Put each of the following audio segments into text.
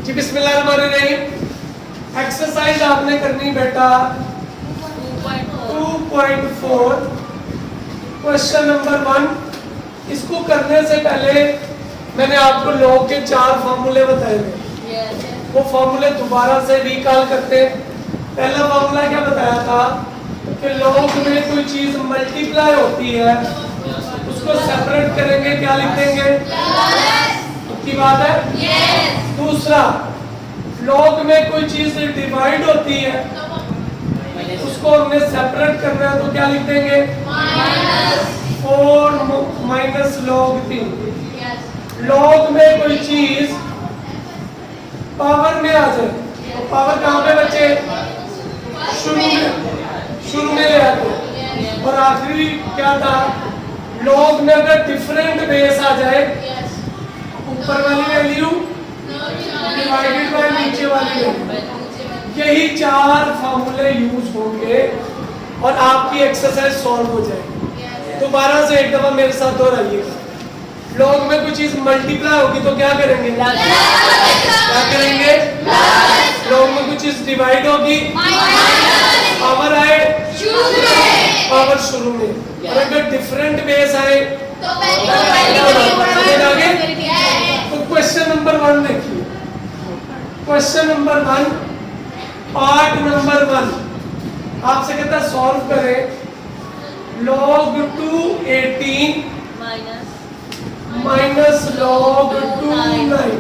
जी बिस्मिल्लाहिर्रहमानिर्रहीम। एक्सरसाइज आपने करनी बेटा 2.4 क्वेश्चन नंबर 1। इसको करने से पहले मैंने आपको लॉग के 4 फार्मूले बताए थे। वो फार्मूले दोबारा से रिकॉल करते हैं। पहला फार्मूला क्या बताया था कि लॉग में कोई चीज मल्टीप्लाई होती है उसको सेपरेट करेंगे, क्या लिख देंगे? की बात है। दूसरा, लॉग में कोई चीज डिवाइड होती है उसको हमने सेपरेट करना है तो क्या लिख देंगे? 4 माइनस लॉग 3। लॉग में कोई चीज पावर में आ जाए तो पावर कहाँ पे बचे? शुरू में ले आते। और आखिरी क्या था? लॉग में अगर डिफरेंट बेस आ जाए, ऊपर वाली वैल्यू डिवाइडेड बाय नीचे वाली वैल्यू। यही 4 फार्मूले यूज होंगे और आपकी एक्सरसाइज सॉल्व हो जाएगी। दोबारा से एक दफा मेरे साथ दोहराइएगा। लॉग में कोई चीज मल्टीप्लाई होगी तो क्या करेंगे? क्या करेंगे? लॉग में कोई चीज डिवाइड होगी, पावर आए पावर शुरू में, और अगर डिफरेंट बेस आए तो क्वेश्चन नंबर 1 देखिए। क्वेश्चन नंबर 1 पार्ट नंबर 1 आपसे कहता है सॉल्व करें log 2 18 माइनस log 2 9।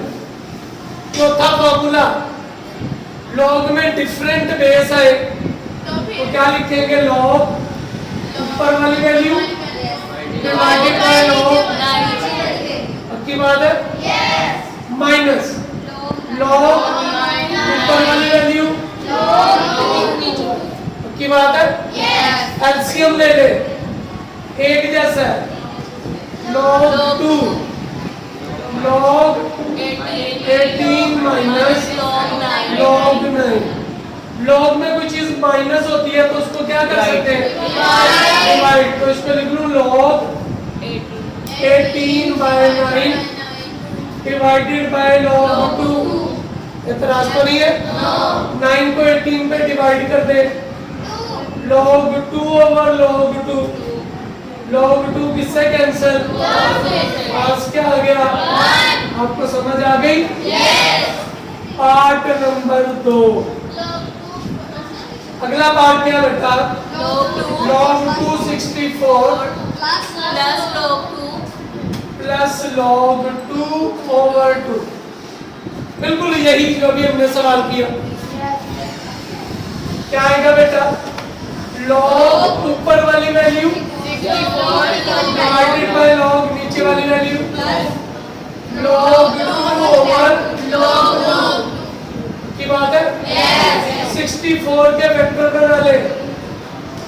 चौथा फॉर्मूला, log में डिफरेंट बेस आए तो क्या लिखेंगे? log ऊपर वाली वैल्यू डिवाइडेड बाय log की बात है माइनस log ऊपर वाली वैल्यू की बात है। एलसीएम ले ले, एक जैसा है। log 2 log 18 minus log 9। log में कोई चीज माइनस होती है तो उसको क्या कर सकते हैं? डिवाइड। तो इसको लिख लूं log 18 by 9 divided by log 2। इतराज तो नहीं है? 9 को 18 पे डिवाइड कर दे, log 2 ओवर log 2। log 2 किससे कैंसिल? पास क्या आ गया? आपको समझ आ गई? Part number 2। अगला पार्ट क्या बेटा? log 2 64 plus log 2 over 2। बिल्कुल यही जो भी हमने सवाल किया। क्या आएगा बेटा? log ऊपर वाली वैल्यू डिवाइडेड बाय log नीचे वाली वैल्यू log 2 ओवर log 2 की बात है। 64 के वेक्टर बना ले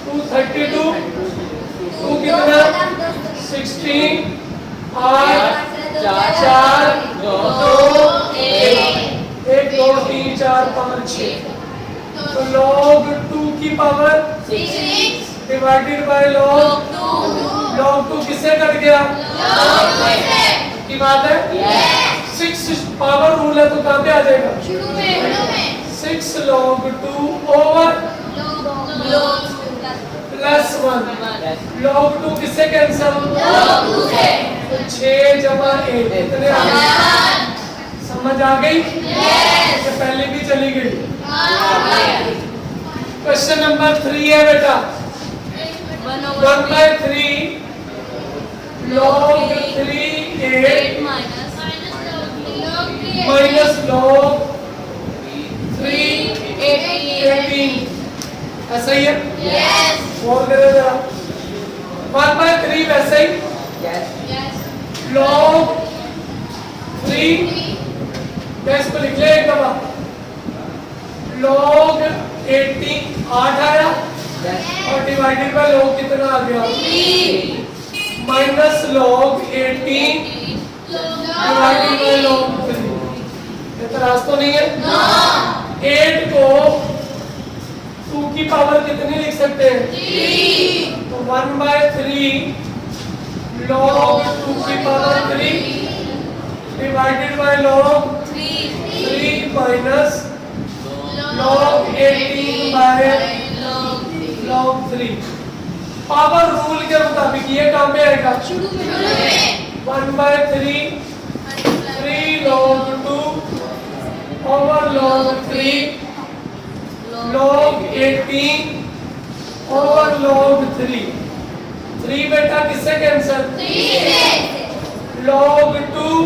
232 2 कितना? 16 8 4 2 1 2 3 4 5 6। तो log 2 की पावर 6 डिवाइडेड बाय log 2 किससे कट गया? की बात है। 6 पावर रूल है तो कहाँ पे आ जाएगा? 6 log 2 ओवर प्लस 1 log 2 किससे कैंसिल? 6 जमा 1 इतने आ गए। समझ आ गई? ये पहले भी चली गई। क्वेश्चन नंबर 3 है बेटा 1/3 log 3 8 माइनस log 3 18। ऐसा ही है? और करे जरा 1/3 वैसे ही log 3 इसको लिख ले एक दफा। log 18 8 आया और डिवाइडेड बाय log कितना आ गया? 3 minus log 18 divided by log 3। इतराज तो नहीं है? 8 को 2 की पावर कितनी लिख सकते हैं? 3। तो 1/3 log 2 की power 3 divided by log 3 minus log 18 by log 3। Power rule के मुताबिक ये काम पे आएगा 1/3 3 log 2 over log 3 log 18 over log 3। 3 बेटा किससे cancel? log 2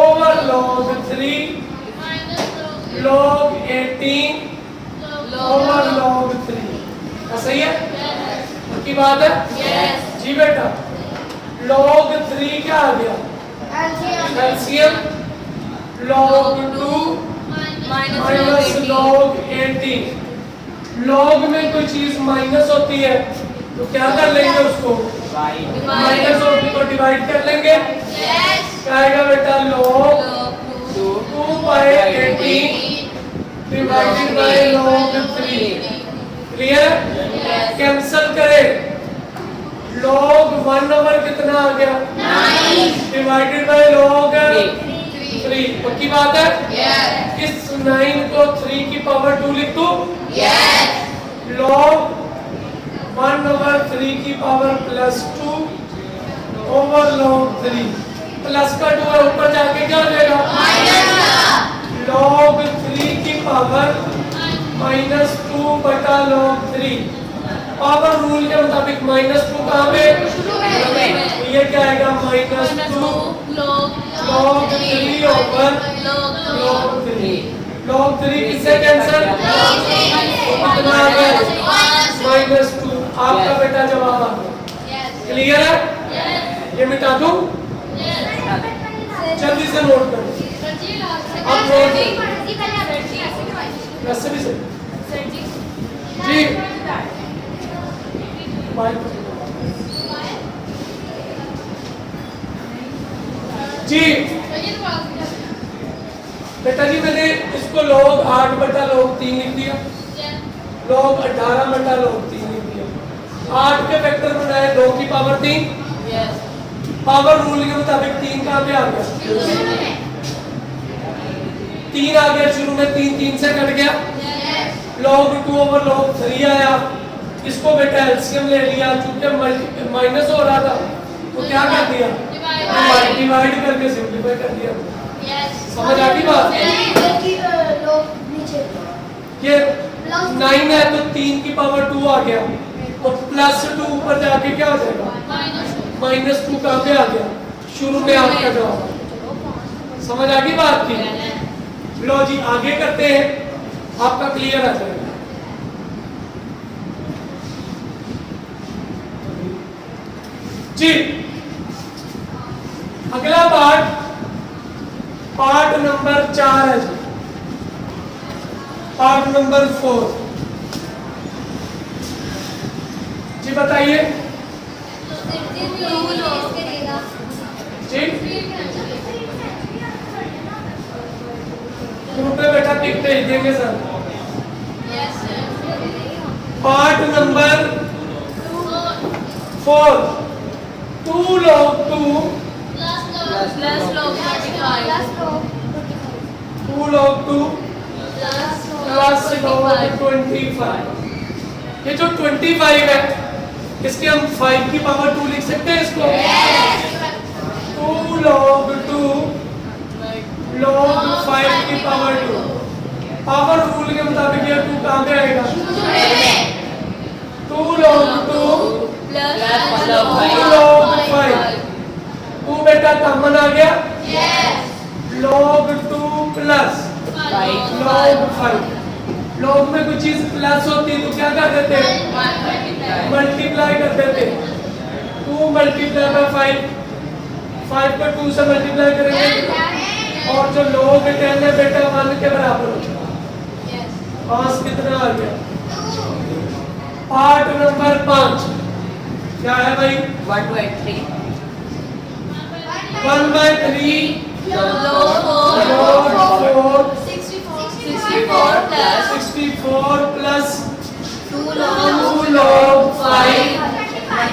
over log 3 log 18 over log 3। सही है? की बात है? जी बेटा log 3 क्या आ गया? LCM log 2 minus log 18। log में कोई चीज माइनस होती है तो क्या कर लेंगे उसको? माइनस होती तो डिवाइड कर लेंगे। क्या आएगा बेटा? log 2 by 18 divided by log 3। Clear? Cancel करें। log 1 ओवर कितना आ गया? 9 डिवाइडेड बाय log 3। पक्की बात है? इस 9 को 3 की पावर 2 लिख दूं? log 1 ओवर 3 की power plus 2 over log 3। Plus का 2 है, ऊपर जाके क्या हो जाएगा? log 3 की पावर माइनस 2 बटा log 3। पावर रूल के मुताबिक माइनस 2 कहाँ पे? तो ये क्या आएगा? Minus 2 log 3 over log 3। log 3 किससे कैंसिल? कितना आ गया? माइनस 2। आपका बेटा जवाब आ गया। क्लियर है? ये मिटा दूं? जल्दी से नोट करो। अब नोट वैसे भी सही जी। जी बेटा जी मैंने इसको log 8 बटा log 3 लिख दिया, log 18 बटा log 3 लिख दिया। 8 के वेक्टर बनाए 2 की पावर 3। पावर रूल के मुताबिक 3 कहाँ पे आ गया? 3 आ गया शुरू में, 3 से कट गया। log 2 ओवर log 3 आया। इसको बेटा एलसीएम ले लिया, चूंकि माइनस हो रहा था तो क्या कर दिया? डिवाइड करके सिंपलीफाई कर दिया। समझ आ गई बात? ये 9 है तो 3 की पावर 2 आ गया, तो प्लस 2 ऊपर जाके क्या हो जाएगा? माइनस 2 कहाँ पे आ गया? शुरू में आपका जवाब। समझ आ गई बात की? लो जी आगे करते हैं, आपका क्लियर आ जाएगा। जी अगला पार्ट नंबर 4 है जी। पार्ट नंबर 4 जी बताइए जी। ग्रुप पे बेटा पिक भेज देंगे sir. Part number 4 2 log 2 plus log 35 2 log 2 plus log 25। ये जो 25 है इसके हम 5 की पावर 2 लिख सकते हैं इसको। 2 log 2 log 5 की पावर 2। पावर रूल के मुताबिक ये 2 कहाँ पे आएगा? 2 log 2 plus log 5। 2 बेटा कॉमन आ गया? log 2 plus log 5। log में कुछ चीज प्लस होती तो क्या कर देते? मल्टीप्लाई कर देते। 2 मल्टीप्लाई बाय 5 को 2 से मल्टीप्लाई करेंगे और जो log 10 है बेटा 1 के बराबर होगा। 5 कितना आ गया? पार्ट नंबर 5 क्या है भाई? 1/3 1/3 log 4 64 प्लस 2 log 5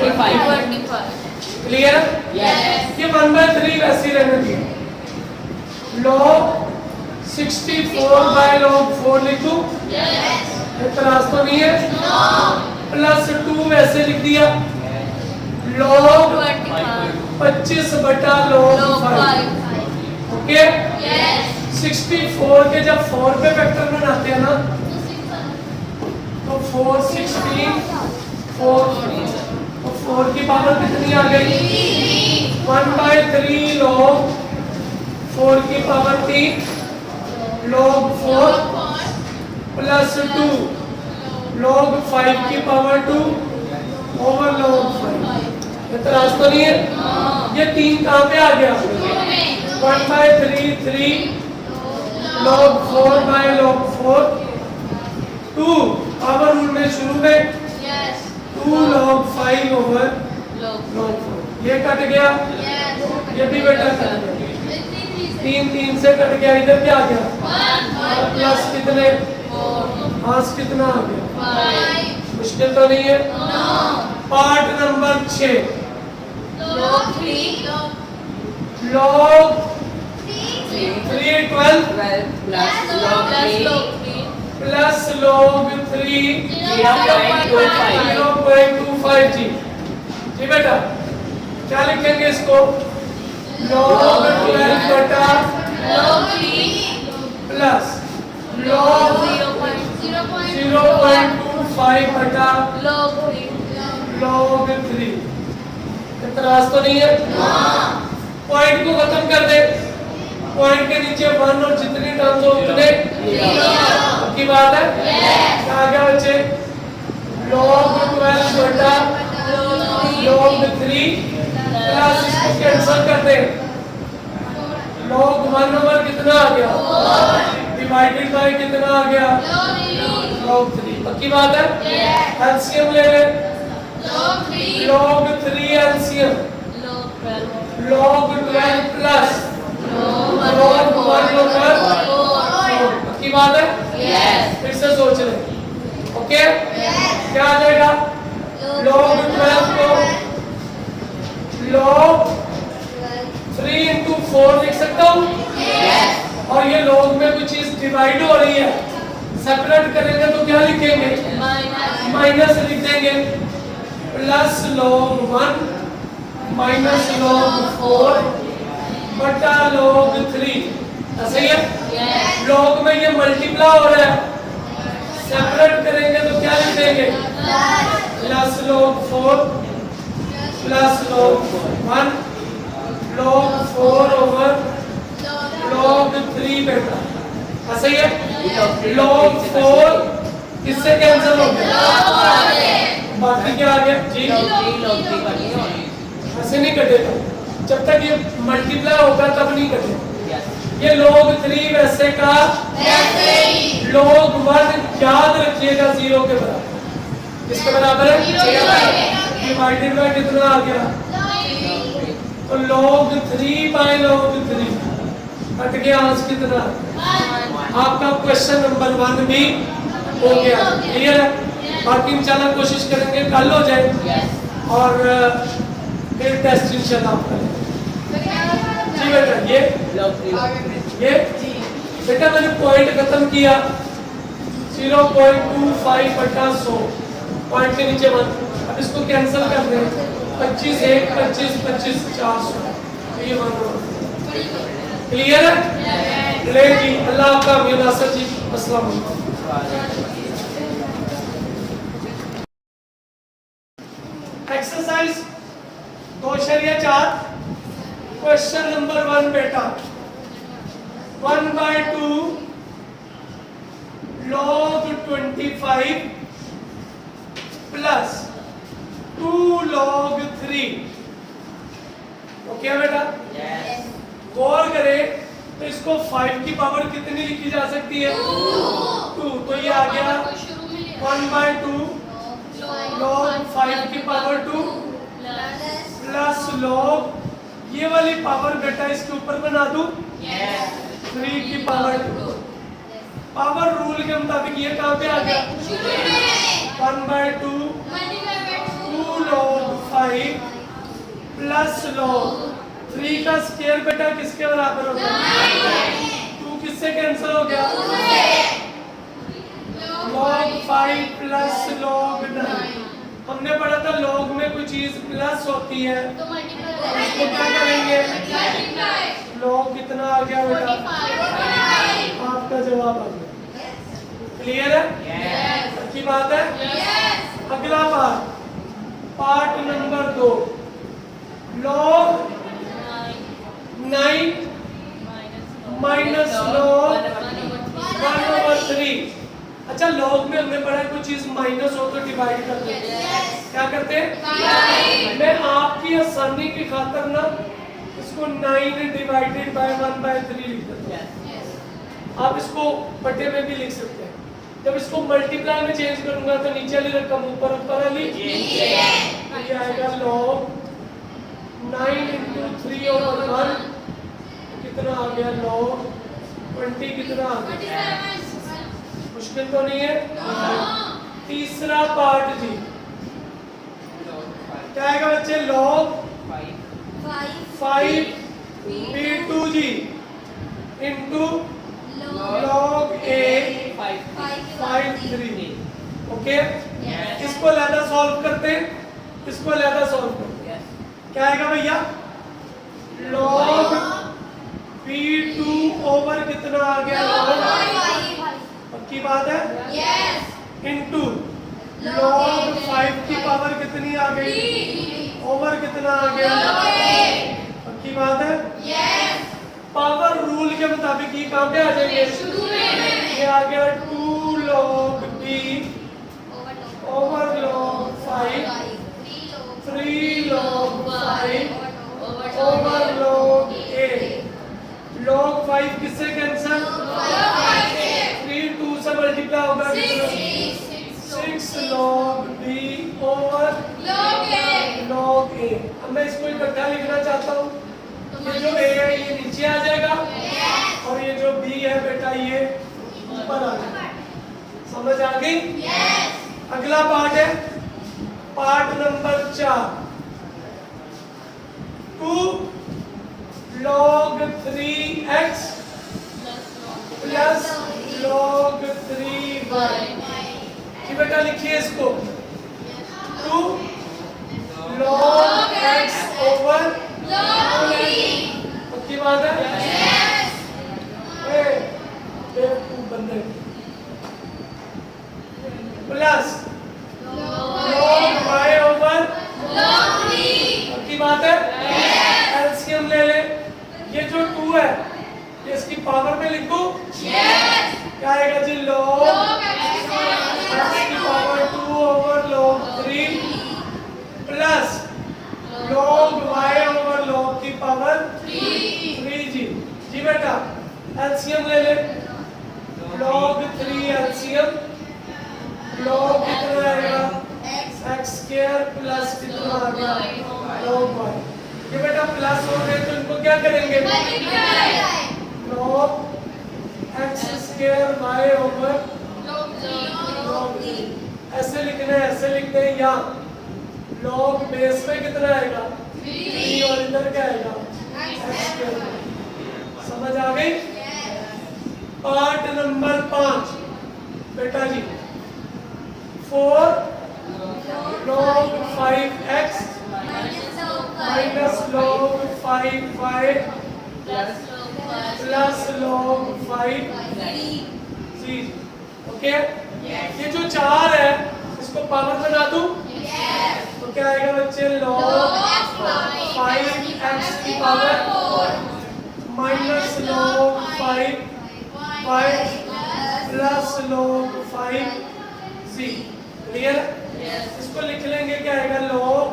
25। क्लियर? ये 1/3 वैसे रहने दिए। log 64 बाय log 4 लिख दूं? इतराज तो नहीं है? प्लस 2 वैसे लिख दिया, log 25 बटा log 5। ओके, 64 के जब 4 पे वेक्टर बनाते हैं ना, तो 4 16 4 तो 4 की पावर कितनी आ गई? 1/3 log 4 की पावर 3 log 4 प्लस 2 log 5 की पावर 2 ओवर log 5। इतराज तो नहीं है? ये 3 कहाँ पे आ गया? 1/3 3 log 4 by log 4 2 power rule में शुरू में 2 log 5 ओवर log 4। ये कट गया, ये भी बेटा कट गया, 3 से कट गया, इधर क्या आ गया? प्लस कितने? मास कितना आ गया? मुश्किल तो नहीं है? Part number 6 log 3 12 plus log 3 0.25 जी बेटा, क्या लिखेंगे इसको? log 12 बटा प्लस log 0.25 बटा log 3। इतराज तो नहीं है? पॉइंट को खत्म कर दे, पॉइंट के नीचे 1 और जितनी टर्म्स हो उतने की बात है। क्या आ गया बच्चे? log 12 बटा log 3 प्लस इसको कैंसिल कर दे, log 1 ओवर कितना आ गया? डिवाइडेड बाय कितना आ गया? log 3। पक्की बात है? एलसीएम ले ले, log 3 LCM log 12 plus log 1 over 4। पक्की बात है? फिर से सोच ले। ओके, क्या आ जाएगा? log 12 को log 3 into 4 लिख सकता हूँ, और ये log में कुछ चीज डिवाइड हो रही है, सेपरेट करेंगे तो क्या लिखेंगे? माइनस लिख देंगे, प्लस log 1 माइनस log 4 बटा log 3। ऐसे ही है? log में ये मल्टीप्लाई हो रहा है, सेपरेट करेंगे तो क्या लिख देंगे? Plus log 4 plus log 1 log 4 over log 3 बेटा। ऐसे ही है? log 4 किससे कैंसिल हो गया? बाकी क्या आ गया जी? ऐसे नहीं कटेगा, जब तक ये मल्टीप्लाई होगा तब नहीं कटेगा। ये log 3 वैसे का log 1 याद रखिएगा 0 के बराबर। किसके बराबर है? डिवाइडेड बाय कितना आ गया? तो log 3 बाय log 3 कट गया, आज कितना? आपका क्वेश्चन नंबर 1 भी हो गया। क्लियर है? बाकी इंशाल्लाह कोशिश करेंगे कल हो जाए, और फिर टेस्ट इंशाल्लाह आप करेंगे। जी बेटा, ये बेटा मैंने पॉइंट खत्म किया, 0.25 बटा 100, पॉइंट के नीचे 1। अब इसको कैंसिल कर दें, 25 1 25 25 400, ये 1। क्लियर है? ले जी, अल्लाह आपका नासर जी, अस्सलाम वालेकुम। एक्सरसाइज 2/4 क्वेश्चन नंबर 1 बेटा, 1/2 log 25 प्लस 2 log 3। ओके बेटा? गौर करें तो इसको 5 की पावर कितनी लिखी जा सकती है? 2। तो ये आ गया 1/2 log 5 की पावर 2 प्लस log, ये वाली पावर बेटा इसके ऊपर बना दूं, 3 की पावर 2। पावर रूल के मुताबिक ये कहाँ पे आ गया? 1/2 2 log 5 प्लस log 3 का स्क्वायर बेटा किसके बराबर होता है? 2 किससे कैंसिल 5 प्लस log 9। हमने पढ़ा था log में कोई चीज प्लस होती है तो इसको क्या करेंगे? log कितना आ गया बेटा? आपका जवाब आ गया। क्लियर है? अच्छी बात है। अगला part number 2, log 9 minus log 1/3। अच्छा, log में हमने पढ़ा कोई चीज माइनस हो तो डिवाइड करते हैं। क्या करते हैं? मैं आपकी आसानी की खातिर ना इसको 9 डिवाइडेड बाय 1/3 लिख देता हूँ। आप इसको बटे में भी लिख सकते हैं। जब इसको मल्टीप्लाई में चेंज करूंगा तो नीचे वाली रकम ऊपर वाली ये आएगा log 9 × 3/1 कितना आ गया? log 20 कितना आ गया? मुश्किल तो नहीं है? तीसरा पार्ट जी क्या आएगा बच्चे? log 5 b2 जी into log a 5/3। ओके, इसको लैदा सॉल्व करते हैं, इसको लैदा सॉल्व करते हैं। क्या आएगा भैया? log b2 ओवर कितना आ गया? पक्की बात है? इनटू log 5 की पावर कितनी आ गई? ओवर कितना आ गया? पक्की बात है? पावर रूल के मुताबिक ये कहाँ पे आ जाएंगे? ये आ गया 2 log b over log 5 3 log 5 over log a। log 5 किससे कैंसिल? 3 2 से मल्टीप्लाई होगा 6 log b over log a। अब मैं इसको इकट्ठा लिखना चाहता हूँ। ये जो a है ये नीचे आ जाएगा और ये जो b है बेटा ये ऊपर आ जाएगा। समझ आ गई? अगला पार्ट है part number 4, 2 log 3x plus log 3y। कि बेटा लिखिए इसको 2 log x ओवर पक्की बात है? बेवकूफ बंदे। प्लस log y ओवर पक्की बात है? एलसीएम ले ले। ये जो 2 है ये इसकी पावर में लिखो। क्या आएगा जी? log x की power 2 over log 3 plus log y over log की पावर 3 जी बेटा। एलसीएम ले ले। log 3 एलसीएम log कितना आएगा? x स्क्वायर प्लस कितना आ गया? log y। ये बेटा प्लस हो गए तो इनको क्या करेंगे? log x square y over log 3। ऐसे लिखना है, ऐसे लिखते हैं। यहाँ log बेस में कितना आएगा? 3 और इधर क्या आएगा? x square. समझ आ गई? पार्ट नंबर 5 बेटा जी 4 log 5x minus log 5y plus log 5z। Okay, ये जो 4 है इसको पावर बना दूं तो क्या आएगा बच्चे? log 5x की power minus log 5y plus log 5z। Clear? इसको लिख लेंगे। क्या आएगा? log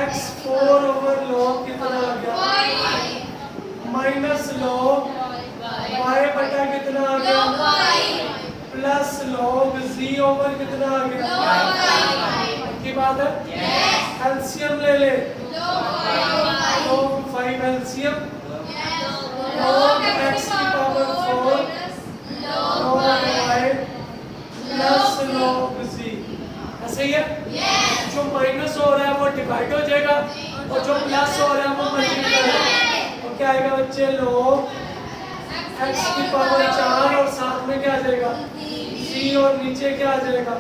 x 4 ओवर log कितना आ गया? माइनस log y बटा कितना आ गया? प्लस log z ओवर कितना आ गया? की बात है? एलसीएम ले ले। log 5 एलसीएम log x की power 4 log y plus log z। ऐसे ही है? जो माइनस हो रहा है वो डिवाइड हो जाएगा और जो प्लस हो रहा है वो मल्टीप्लाई होगा। तो क्या आएगा बच्चे? log x की पावर 4 और साथ में क्या आ जाएगा? z सी और नीचे क्या आ जाएगा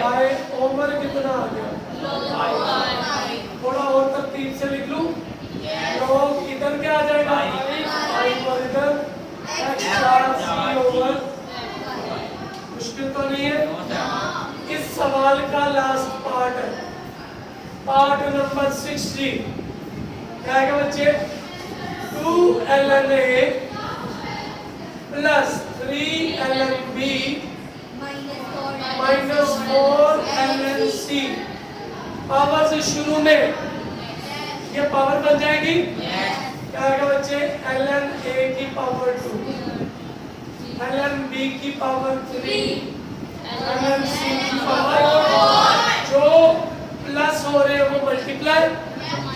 बाय ओवर कितना आ गया थोड़ा और तरतीब से लिख लूं लॉग इधर क्या आ जाएगा फाइव और इधर एक्स्ट्रा सी ओवर मुश्किल तो नहीं है इस सवाल का लास्ट पार्ट है पार्ट नंबर 60 क्या आएगा बच्चे 2ln A plus 3ln B minus 4ln C power से शुरू में ये पावर बन जाएगी क्या आएगा बच्चे ln A की पावर 2 ln B की पावर 3 ln C की पावर जो प्लस हो रहे हैं वो मल्टीप्लाई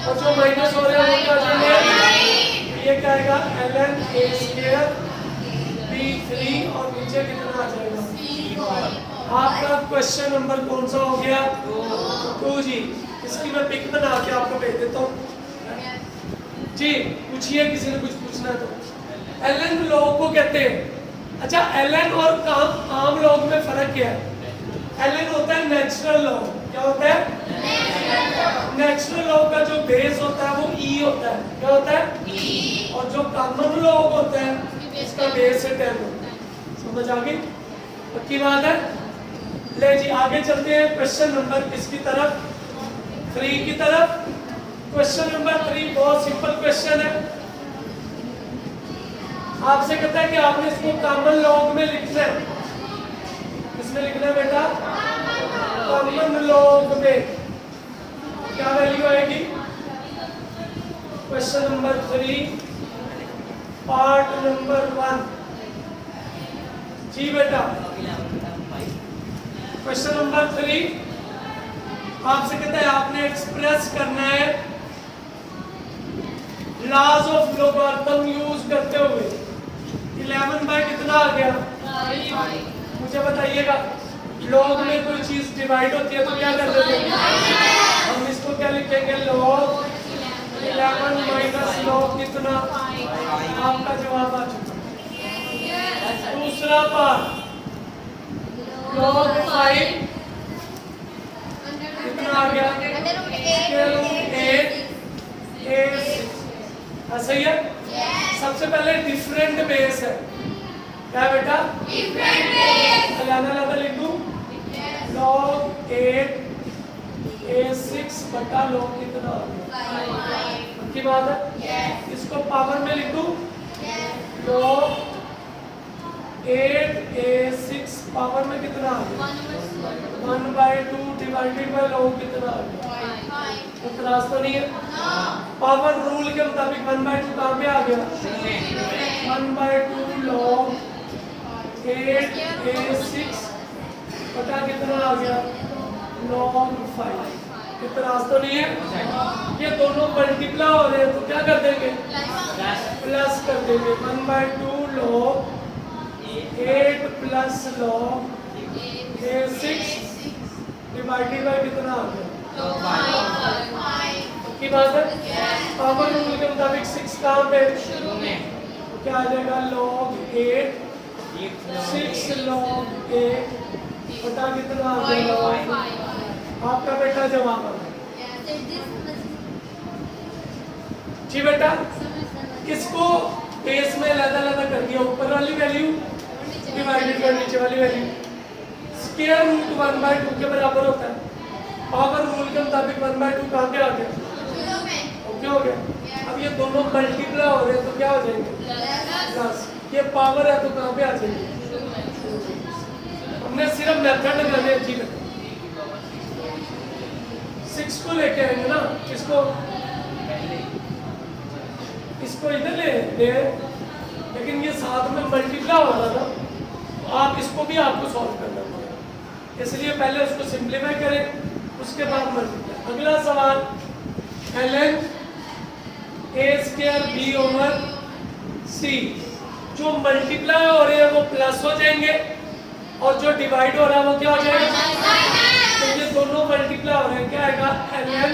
और जो माइनस हो रहे हैं वो क्या जाएंगे ये क्या आएगा ln A स्क्वायर B3 और नीचे कितना आ जाएगा आपका क्वेश्चन नंबर कौन सा हो गया 2 जी इसकी मैं पिक बना के आपको भेज देता हूँ जी पूछिए किसी ने कुछ पूछना तो ln लॉग को कहते हैं अच्छा ln और आम लॉग में फर्क क्या है ln होता है नेचुरल लॉग क्या होता है नेचुरल लॉग का जो बेस होता है वो e होता है क्या होता है e और जो कॉमन लॉग होता है इसका बेस है 10 होता है समझ आ गई पक्की बात है ले जी आगे चलते हैं क्वेश्चन नंबर किसकी तरफ 3 की तरफ क्वेश्चन नंबर 3 बहुत सिंपल क्वेश्चन है आपसे कहता है कि आपने इसको कॉमन लॉग में लिखना है किसमें लिखना है बेटा कॉमन लॉग में क्या वैल्यू आएगी क्वेश्चन नंबर 3 पार्ट नंबर 1 जी बेटा क्वेश्चन नंबर 3 आपसे कहता है आपने एक्सप्रेस करना है लॉज ऑफ लोगारिथम यूज करते हुए 11 बाय कितना आ गया मुझे बताइएगा लॉग में कोई चीज डिवाइड होती है तो क्या कर देते हैं हम इसको क्या लिखेंगे लॉग 11 माइनस लॉग कितना आपका जवाब आ चुका दूसरा पार्ट log 5 कितना आ गया सही है सबसे पहले डिफरेंट बेस है क्या बेटा डिफरेंट बेस अलग लिख दूं log 8 a6 बटा log कितना आ गया की बात है इसको पावर में लिख दूं log 8a6 पावर में कितना आ गया 1/2 डिवाइडेड बाय log कितना आ गया इतराज तो नहीं है पावर रूल के मुताबिक 1/2 कहाँ पे आ गया 1/2 log 8a6 पता कितना आ गया log 5 इतराज तो नहीं है ये दोनों मल्टीप्लाई हो रहे हैं तो क्या कर देंगे प्लस कर देंगे 1/2 log 8 plus log a6 divided by कितना आ गया की बात है पावर रूल के मुताबिक 6 कहाँ पे शुरू में तो क्या आ जाएगा log 8 6 log 8 बटा कितना आ गया log आपका बेटा जवाब आ गया जी बेटा इसको बेस में अलग कर दिया ऊपर वाली वैल्यू डिवाइडेड बाय नीचे वाली वैल्यू स्क्वायर रूट 1/2 के बराबर होता है पावर रूल के मुताबिक 1/2 कहाँ पे आ गया ओके हो गया अब ये दोनों मल्टीप्लाई हो रहे हैं तो क्या हो जाएंगे प्लस ये पावर है तो कहाँ पे आ जाएंगे हमने सिर्फ मेथड लगाने जी 6 को लेके आएंगे ना इसको इधर ले लेकिन ये साथ में मल्टीप्लाई हो रहा था आप इसको भी आपको सॉल्व करना पड़ेगा इसलिए पहले उसको सिंप्लीफाई करें उसके बाद मल्टीप्लाई अगला सवाल ln a square b over c जो मल्टीप्लाई हो रहे हैं वो प्लस हो जाएंगे और जो डिवाइड हो रहा है वो क्या हो जाएगा तो ये दोनों मल्टीप्लाई हो रहे हैं क्या आएगा ln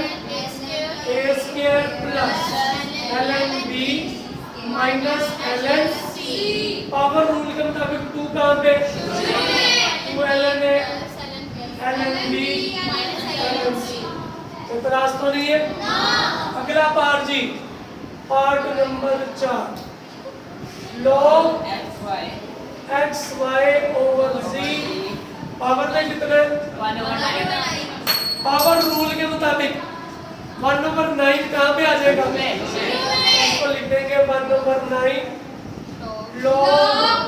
a square plus ln b minus ln c power rule के मुताबिक 2 कहाँ पे LNB एतराज तो नहीं है? अगला पार्ट जी, part number 4, log X Y over G power में कितने? पावर रूल के मुताबिक 1/9 कहाँ पे आ जाएगा? इसको लिख देंगे 1/9 log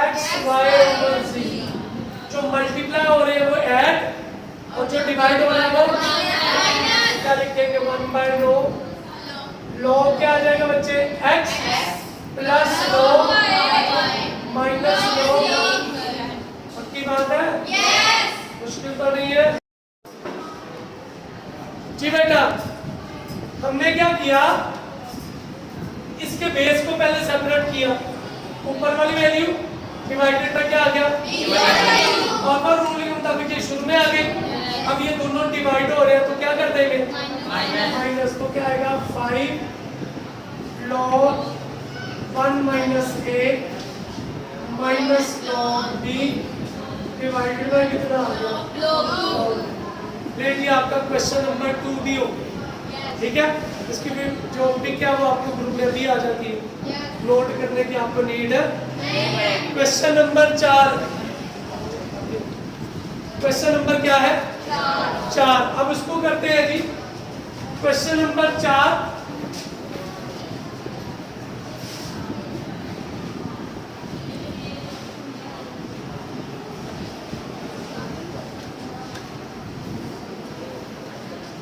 एक्स वाई ओवर जी। जो मल्टीप्लाई हो रहे हैं वो ऐड और जो डिवाइड हो रहा है वो क्या लिखेंगे? 1/9 log क्या आ जाएगा बच्चे? x plus log minus log। पक्की बात है? मुश्किल तो नहीं है जी बेटा। हमने क्या किया, इसके बेस को पहले सेपरेट किया, ऊपर वाली वैल्यू डिवाइडेड में क्या आ गया? पावर रूल के मुताबिक ये शुरू में आ गई। अब ये दोनों डिवाइड हो रहे हैं तो क्या कर देंगे? माइनस। तो क्या आएगा? 5 log 1 minus a minus log b divided by कितना आ गया? देखिए आपका क्वेश्चन नंबर 2 भी हो गया। ठीक है, इसकी भी जो भी क्या वो आपको ग्रुप में भी आ जाती है, नोट करने की आपको नीड है। क्वेश्चन नंबर 4, क्वेश्चन नंबर क्या है? 4। अब इसको करते हैं जी, क्वेश्चन नंबर 4।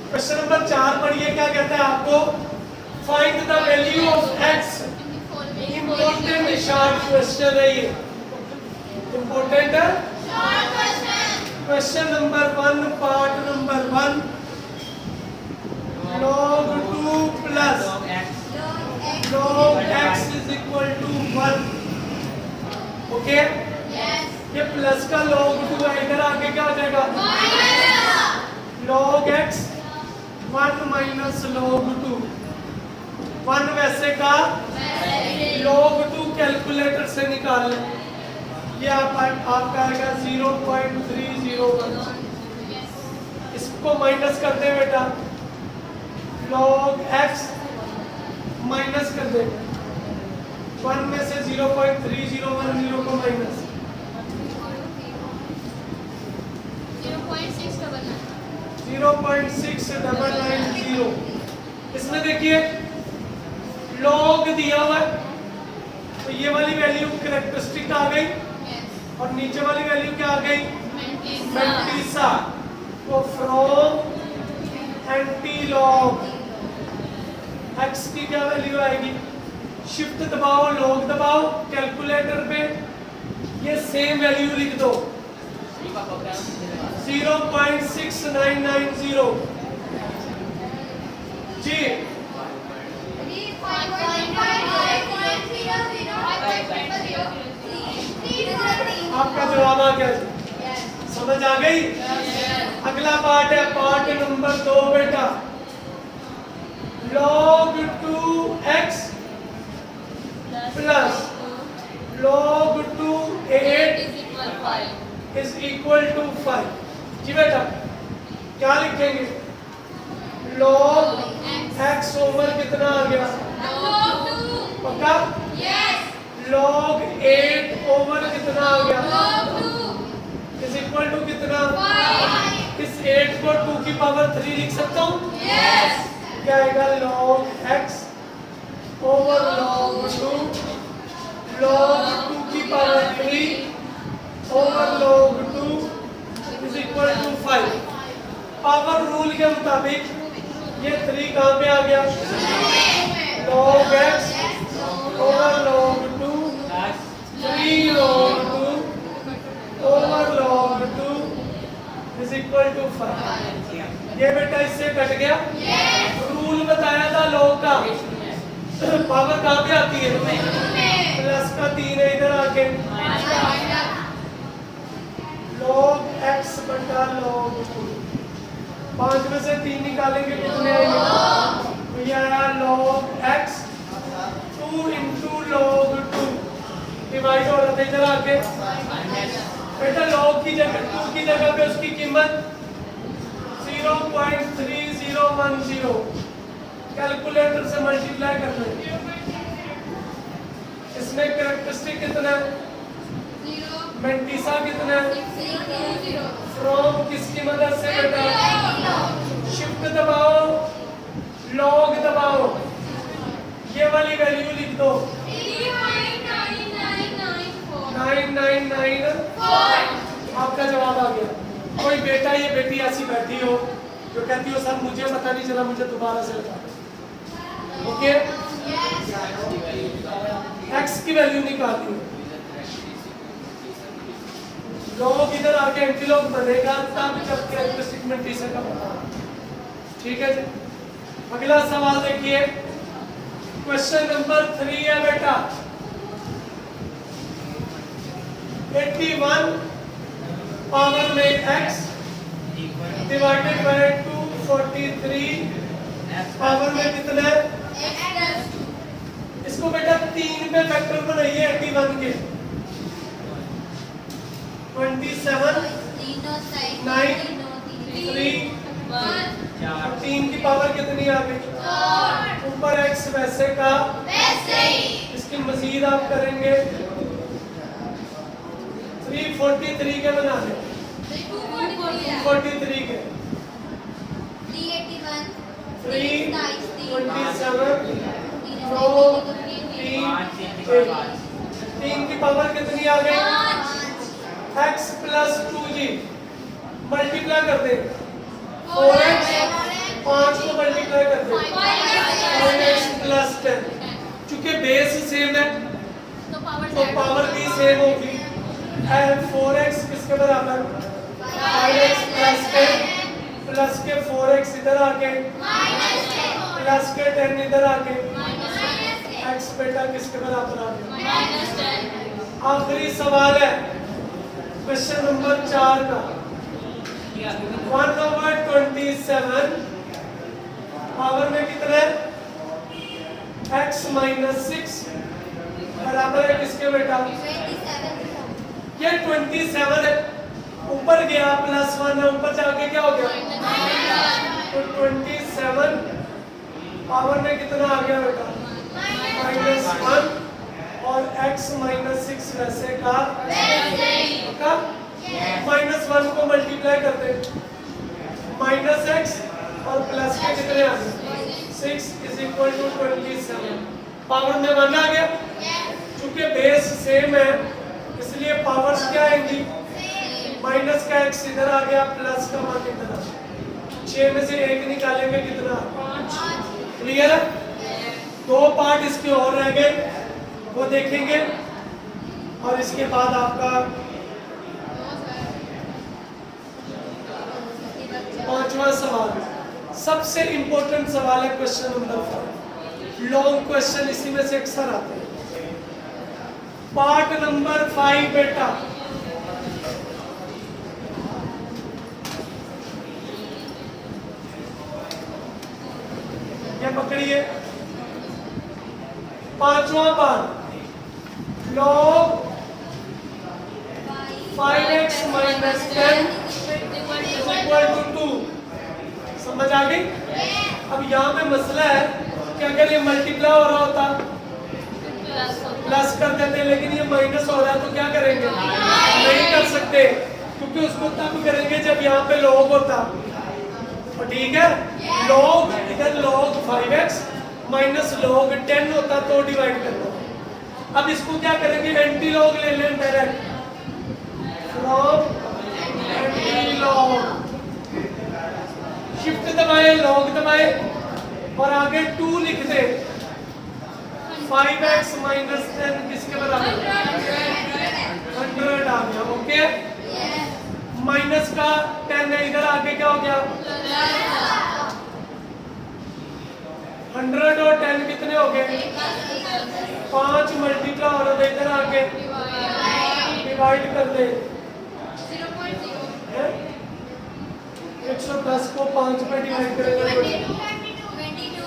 क्वेश्चन नंबर 4 पढ़िए, क्या कहता है आपको? Find the value of x। Important short question है ये, इंपॉर्टेंट है। Question number 1, part number 1, log 2 plus log x is equal to 1। Okay, ये प्लस का log 2 है, इधर आगे क्या हो जाएगा? log x 1 minus log 2। 1 वैसे का log 2 कैलकुलेटर से निकाल लें, ये आपका आएगा 0.301। इसको माइनस कर दे बेटा, log x माइनस कर दे, 1 में से 0.3010 को माइनस 0.6990। इसमें देखिए log दिया हुआ है तो ये वाली वैल्यू कैरेक्टरिस्टिक आ गई और नीचे वाली वैल्यू क्या आ गई? मैंटीसा। तो फ्रॉम एंटी लॉग x की क्या वैल्यू आएगी? शिफ्ट दबाओ, लॉग दबाओ कैलकुलेटर पे, ये सेम वैल्यू लिख दो 0.6990 जी। आपका जवाब आ गया, समझ आ गई? अगला पार्ट है पार्ट नंबर 2 बेटा, log 2x plus log 2 8 is equal to 5। जी बेटा क्या लिखेंगे? log x ओवर कितना आ गया? पक्का? log 8 ओवर कितना आ गया? इज इक्वल टू कितना? इस 8 को 2 की पावर 3 लिख सकता हूँ? क्या आएगा? log x over log 2 log 2 की power 3 over log 2 is equal to 5। Power rule के मुताबिक ये 3 कहाँ पे आ गया? log x over log 2 3 log 2 over log 2 is equal to 5। ये बेटा इससे कट गया। रूल बताया था log का, पावर कहाँ पे आती है? प्लस का 3 है इधर आके, log x बटा log 2। 5 में से 3 निकालेंगे कितने आएंगे? तो ये आया log x 2 into log 2 divide हो रहा था इधर आके बेटा लॉग की जगह 2 की जगह पे उसकी कीमत 0.3010 कैलकुलेटर से मल्टीप्लाई कर लो। इसमें कैरेक्टरिस्टिक कितना है, मेंटिसा कितना है, फ्रॉम किसकी मदद से बेटा, शिफ्ट दबाओ, लॉग दबाओ, ये वाली वैल्यू लिख दो 9994। आपका जवाब आ गया। कोई बेटा ये बेटी ऐसी बैठी हो जो कहती हो सर मुझे पता नहीं चला, मुझे दोबारा से बता। ओके, एक्स की वैल्यू निकालनी है, लॉग इधर आके एंटीलॉग बनेगा तब जब कैरेक्टरिस्टिक मेंटिसा का पता। ठीक है जी, अगला सवाल देखिए, क्वेश्चन नंबर 3 है बेटा, 81 पावर में x डिवाइडेड बाय 243 पावर में कितना है, इसको बेटा 3 पे फैक्टर बनाइए 81 के, 27 9 3 और 3 की पावर कितनी आ गई, ऊपर x वैसे का इसकी मजीद आप करेंगे 343 के बना लें, 43 के 3 की पावर कितनी आ गई, x प्लस 2g मल्टीप्लाई कर दें 4x, 5 को मल्टीप्लाई कर दें 5x प्लस 10, चूंकि बेस सेम है तो पावर भी सेम होगी। 4x किसके बराबर, 5x प्लस 10 प्लस के 4x इधर आके प्लस के 10 इधर आके x बेटा किसके बराबर आ गया। आखिरी सवाल है क्वेश्चन नंबर 4 का, 1/27 पावर में कितना है, x माइनस 6 बराबर है किसके बेटा, ये 27 है, ऊपर गया प्लस 1 है, ऊपर जाके क्या हो गया, तो 27 पावर में कितना आ गया बेटा, -1 और x माइनस 6 वैसे का -1 को मल्टीप्लाई करते -x और प्लस के कितने आ गए 6 = 27, पावर में 1 आ गया, चूंकि बेस सेम है इसलिए पावर्स क्या आएंगी, माइनस का x इधर आ गया प्लस का 1 इधर आ गया, 6 में से 1 निकालेंगे कितना, 5। क्लियर है, 2 पार्ट इसके और रह गए वो देखेंगे और इसके बाद आपका 5वां सवाल सबसे इंपॉर्टेंट सवाल है, क्वेश्चन नंबर 5। लॉन्ग क्वेश्चन इसी में से अक्सर आते हैं। पार्ट नंबर 5 बेटा, ये पकड़िए, 5वां पार्ट, लॉग 5x माइनस 10 = 2, समझ आ गई। अब यहाँ पे मसला है कि अगर ये मल्टीप्लाई हो रहा होता प्लस कर देते, लेकिन ये माइनस हो रहा है तो क्या करेंगे, नहीं कर सकते क्योंकि उसको तब करेंगे जब यहाँ पे लॉग होता, ठीक है। लॉग इधर लॉग 5x माइनस लॉग 10 होता तो डिवाइड करना। अब इसको क्या करेंगे, एंटी लॉग ले लें direct, from anti log, shift दबाए लॉग दबाए और आगे 2 लिख दे, 5x माइनस 10 किसके बराबर, 100 आ गया। ओके, माइनस का 10 है, इधर आके क्या हो गया, 100 और 10 कितने हो गए, 5 मल्टीप्लाई और इधर आके डिवाइड कर दे, 110 को 5 पे डिवाइड करेंगे।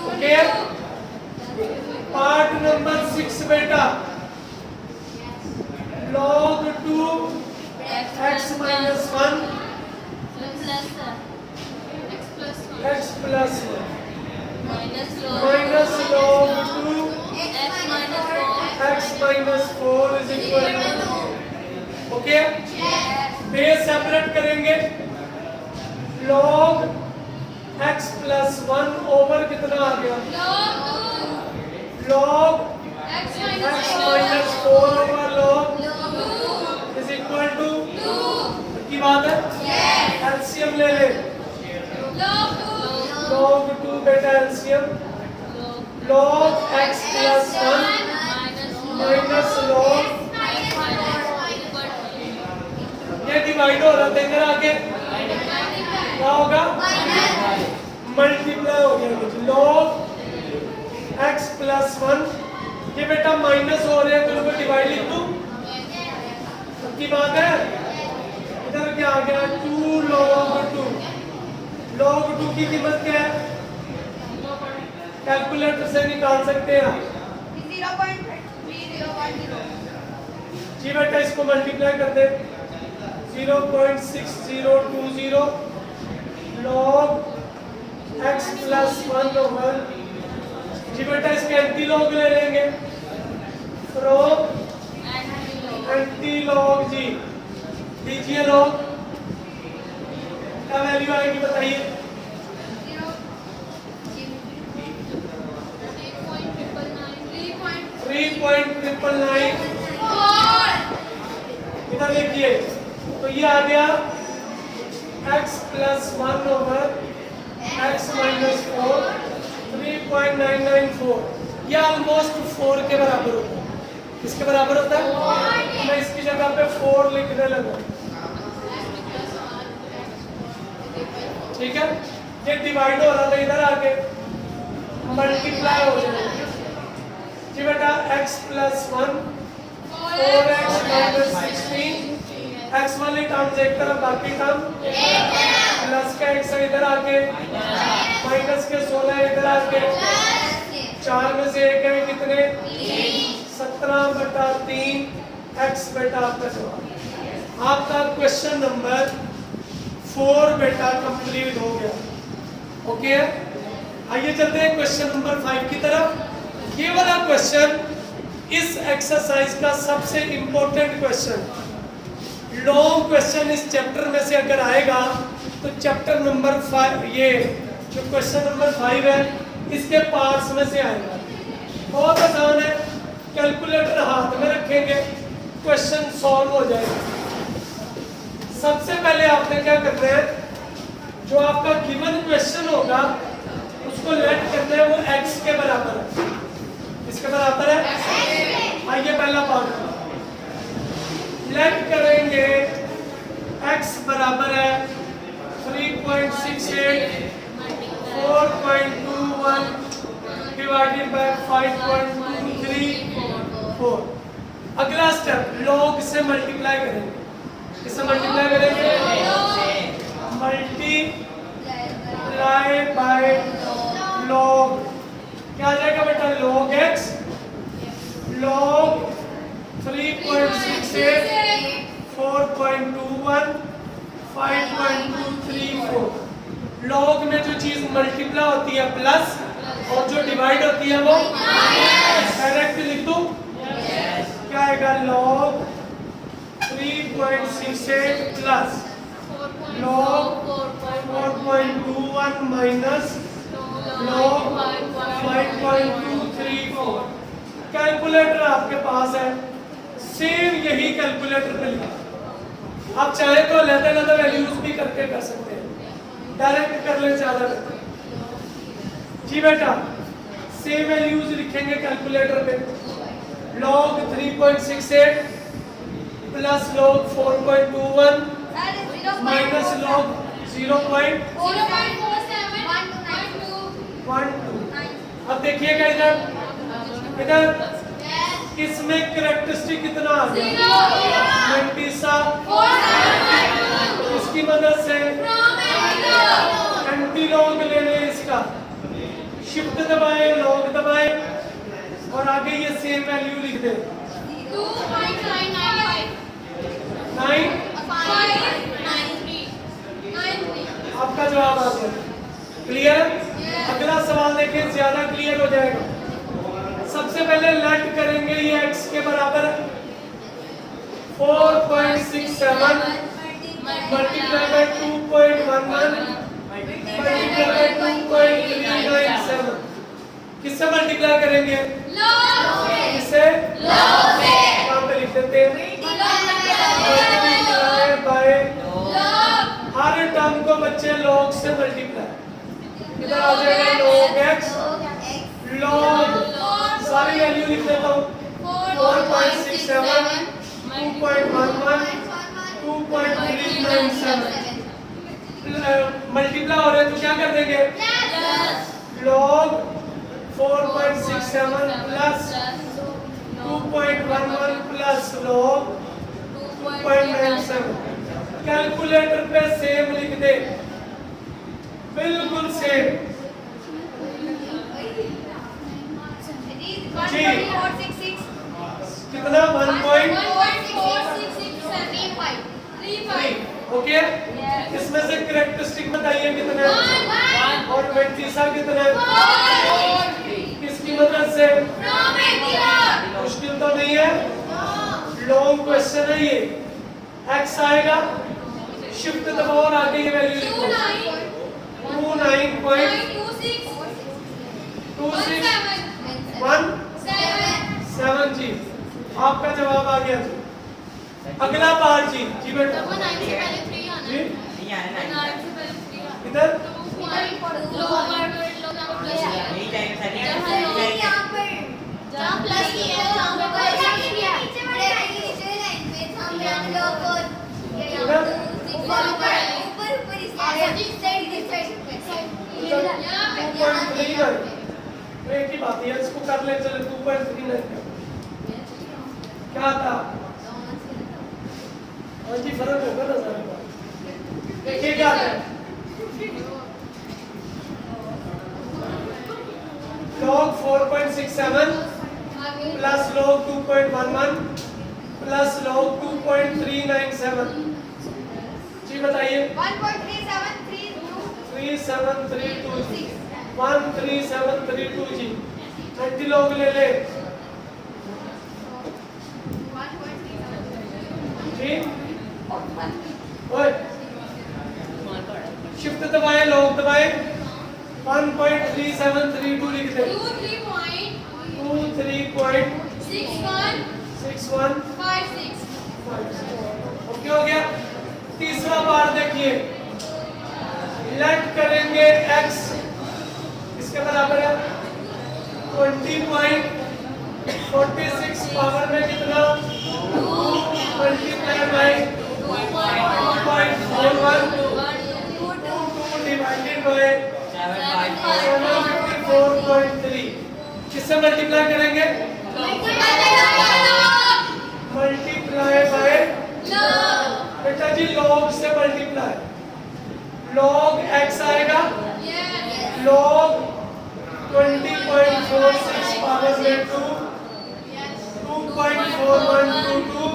ओके, पार्ट नंबर 6 बेटा, log 2 x minus 1 x plus 1 minus log 2 x minus 4 x minus 4 is equal to okay base separate करेंगे log x plus 1 ओवर कितना आ गया log x minus 4 over log is equal to 2 की बात है LCM ले ले log 2 बेटा LCM log x plus 1 minus log ये डिवाइड हो रहा था इधर आके क्या होगा मल्टीप्लाई हो गया कुछ log x plus 1 ये बेटा माइनस हो रहे हैं तो उनको डिवाइड लिख दूं की बात है इधर क्या आ गया 2 log 2 की कीमत क्या है कैलकुलेटर से निकाल सकते हैं 0.3010 जी बेटा इसको मल्टीप्लाई कर दे 0.6020 log x plus 1 over जी बेटा इसके एंटी लॉग ले लेंगे फ्रॉम एंटी लॉग जी लीजिए लॉग क्या वैल्यू आएगी बताइए 3.999 इधर देखिए तो ये आ गया x plus 1 over x minus 4 3.994 ये ऑलमोस्ट 4 के बराबर होता है किसके बराबर होता है मैं इसकी जगह पे 4 लिखने लगा ठीक है ये डिवाइड हो रहा था इधर आके मल्टीप्लाई हो जाएगा जी बेटा x plus 1 4x minus 16 x वाले टर्म्स एक तरफ बाकी टर्म प्लस का x इधर आके माइनस के 16 इधर आके 4 में से एक है कितने 17/3 x बेटा आपका जवाब आपका क्वेश्चन नंबर 4 बेटा कंप्लीट हो गया ओके आइए चलते हैं क्वेश्चन नंबर 5 की तरफ ये वाला क्वेश्चन इस एक्सरसाइज का सबसे इंपॉर्टेंट क्वेश्चन लॉन्ग क्वेश्चन इस चैप्टर में से अगर आएगा तो चैप्टर नंबर 5 ये जो क्वेश्चन नंबर 5 है इसके पार्ट्स में से आएगा बहुत आसान है कैलकुलेटर हाथ में रखेंगे क्वेश्चन सॉल्व हो जाएगा सबसे पहले आपने क्या करना है जो आपका गिवन क्वेश्चन होगा उसको लेट करना है वो x के बराबर है इसके बराबर है आइए पहला पार्ट लेट करेंगे x बराबर है 3.68 4.21 डिवाइडेड बाय 5.234 अगला स्टेप log से मल्टीप्लाई करेंगे इससे मल्टीप्लाई करेंगे मल्टीप्लाई बाय log क्या आ जाएगा बेटा log x log 3.68 4.21 5.234 log में जो चीज मल्टीप्लाई होती है प्लस और जो डिवाइड होती है वो डायरेक्ट लिख दूं क्या आएगा log 3.68 plus log 4.21 minus log 5.234 calculator आपके पास है सेम यही कैलकुलेटर पे लिखा आप चाहे तो लेते वैल्यूज भी करके कर सकते हैं डायरेक्ट कर ले ज्यादा बेहतर जी बेटा सेम वैल्यूज लिखेंगे कैलकुलेटर पे log 3.68 plus log 4.21 minus log 0.12 अब देखिएगा इधर इधर इसमें कैरेक्टरिस्टिक कितना आ गया 97 इसकी मदद से एंटी लॉग ले ले इसका शिफ्ट दबाए लॉग दबाए और आगे ये सेम वैल्यू लिख दे 2.995 9 क्लियर है? अगला सवाल देखिए, ज्यादा क्लियर हो जाएगा। सबसे पहले लेट करेंगे, ये x के बराबर है 4.67 मल्टीप्लाई बाय 2.11 मल्टीप्लाई बाय 2.397। किससे मल्टीप्लाई करेंगे? किससे? यहाँ पे लिख देते हैं मल्टीप्लाई बाय, हर टर्म को बच्चे log से मल्टीप्लाई, इधर आ जाएगा log x, log सारी वैल्यू लिख देता हूँ 4.67 2.11 2.397 मल्टीप्लाई हो रहे हैं तो क्या कर देंगे? log 4.67 plus 2.11 plus log 2.97। Calculator पे सेम लिख दे, बिल्कुल सेम। जी कितना? 1.46635। ओके, इसमें से कैरेक्टरिस्टिक बताइए कितना है? और वेंटीसा कितना है? किसकी मदद से? मुश्किल तो नहीं है, लॉन्ग क्वेश्चन है ये। x आएगा, शिफ्ट दबाओ और आगे ये वैल्यू लिखो 29.2617 जी। आपका जवाब आ गया जी। अगला पार्ट जी, जी बेटा जी इधर एक ही बात है, इसको कर ले चले 2.39 क्या था? हाँ जी, फर्क होगा ना सारी बात। देखिए क्या है, log 4.67 plus log 2.11 plus log 2.397। जी बताइए। 13732 जी। 20 लोग ले ले जी। ओए शिफ्ट दबाए, लॉक दबाए, 1.3732 लिख दे। 23.6156 ओके हो गया। तीसरा पार्ट देखिए, लेट करेंगे x इसके बराबर है 20.46 पावर में कितना? 20 मल्टीप्लाई बाय 2.41 डिवाइडेड बाय 754.3। किससे मल्टीप्लाई करेंगे? मल्टीप्लाई बाय बेटा जी log से मल्टीप्लाई, log x आएगा, log 20.46 पावर में 2.4122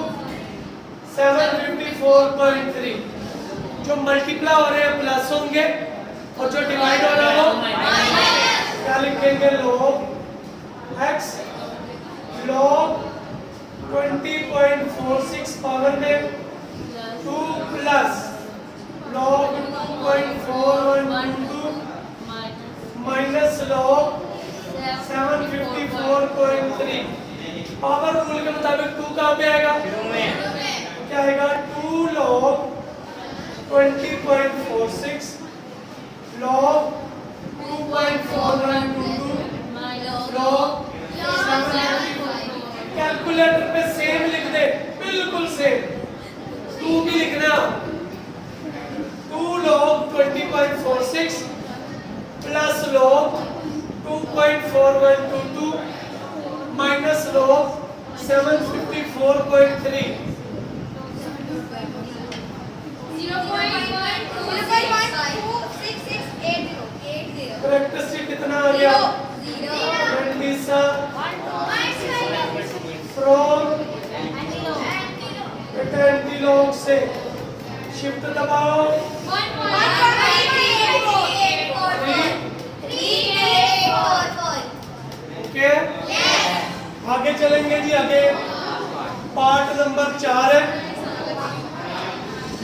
754.3। जो मल्टीप्लाई हो रहे हैं प्लस होंगे और जो डिवाइड हो रहा हो क्या लिखेंगे? log x log 20.46 पावर में 2 plus log 2.4122 minus log 754.3। Power rule के मुताबिक 2 कहाँ पे आएगा? क्या आएगा? 2 log 20.46 log 2.4122 log 754। कैलकुलेटर पे सेम लिख दे, बिल्कुल सेम। 2 भी लिखना, 2 log 20.46 plus log 2.4122 minus log 754.3। 0.126680 characteristic कितना आ गया? 20 फ्रॉम एंटी लॉग से शिफ्ट दबाओ 1.384 चलेंगे जी आगे। पार्ट नंबर 4 है,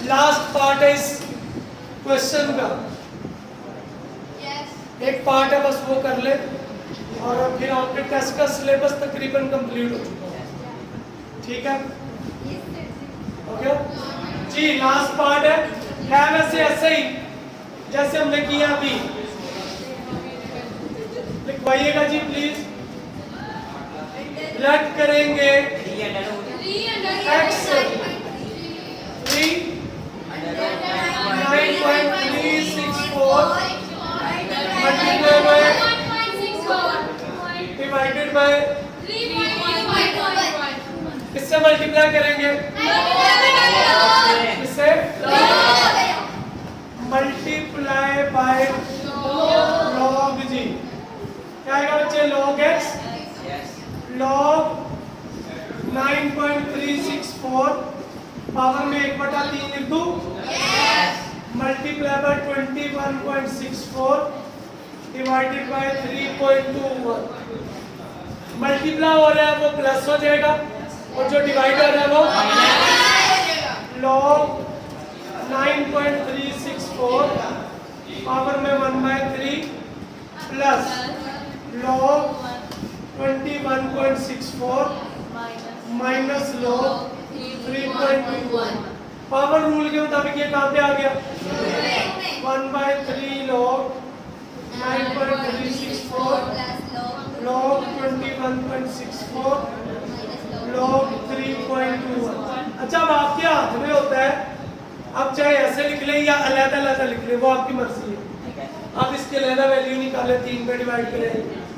लास्ट पार्ट है इस क्वेश्चन का। एक पार्ट है बस वो कर ले और फिर आपके टेस्ट का सिलेबस तकरीबन कंप्लीट हो चुका है। ठीक है, ओके जी। लास्ट पार्ट है वैसे ऐसे ही जैसे हमने किया अभी। लिखवाइएगा जी प्लीज। रद्द करेंगे x 9.364 डिवाइडेड बाय किससे मल्टीप्लाई करेंगे? इससे मल्टीप्लाई बाय लॉग जी। क्या आएगा बच्चे? लॉग x लॉग 9.364 पावर में 1/3 लिख दूं। Multiply by 21.64 divided by 3.21। Multiply हो रहा है वो प्लस हो जाएगा और जो डिवाइड हो रहा है वो लॉग 9.364 पावर में 1/3 plus log 21.64 minus log 3.21। Power rule के मुताबिक ये कहाँ पे आ गया? 1/3 लॉग 9.364 लॉग 21.64 लॉग 3.21। अच्छा, अब आपके हाथ में होता है, आप चाहे ऐसे लिख लें या अलग अलग लिख लें, वो आपकी मर्जी है। आप इसके अलग वैल्यू निकालें, 3 पे डिवाइड करें,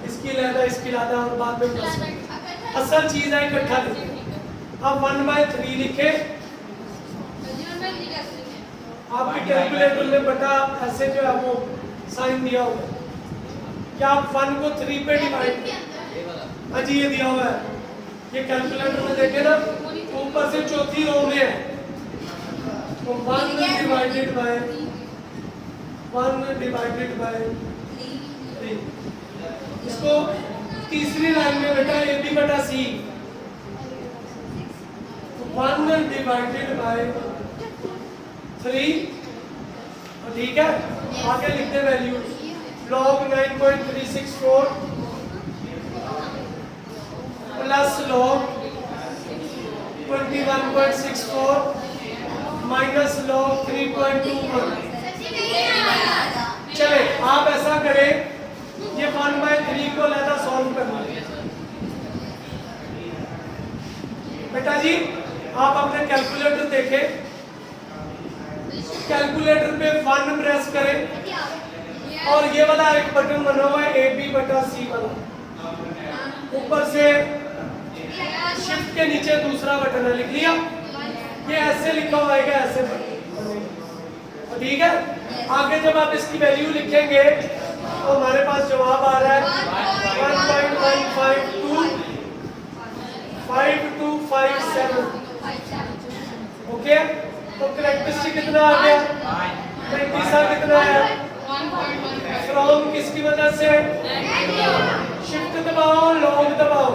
इसकी अलग इसकी अलग और बाद में प्लस। असल चीज है इकट्ठा लिखें। अब 1/3 लिखे, आपके कैलकुलेटर में बटा ऐसे जो है वो साइन दिया हुआ है। क्या आप 1 को 3 पे डिवाइड? हाँ जी, ये दिया हुआ है। ये कैलकुलेटर में देखे ना, ऊपर से चौथी रो में है तो 1 डिवाइडेड बाय 3। इसको तीसरी लाइन में बेटा ए बी बटा सी 1 डिवाइडेड बाय 3। ठीक है, आगे लिखते value log 9.364 plus log 21.64 minus log 3.21। चले आप ऐसा करें, ये 1/3 को लेना सॉल्व करना बेटा जी। आप अपने कैलकुलेटर देखें, कैलकुलेटर पे 1 प्रेस करें और ये वाला एक बटन बना हुआ है ए बी बटा सी वाला, ऊपर से शिफ्ट के नीचे दूसरा बटन है, लिख लिया। ये ऐसे लिखा हुआ है, ऐसे बटन। ठीक है, आगे जब आप इसकी वैल्यू लिखेंगे तो हमारे पास जवाब आ रहा है 1.1525257। ओके, तो करेक्टरिस्टिक कितना आ गया? 37 कितना है? फ्रॉम किसकी वजह से? शिफ्ट दबाओ, लॉन्ग दबाओ।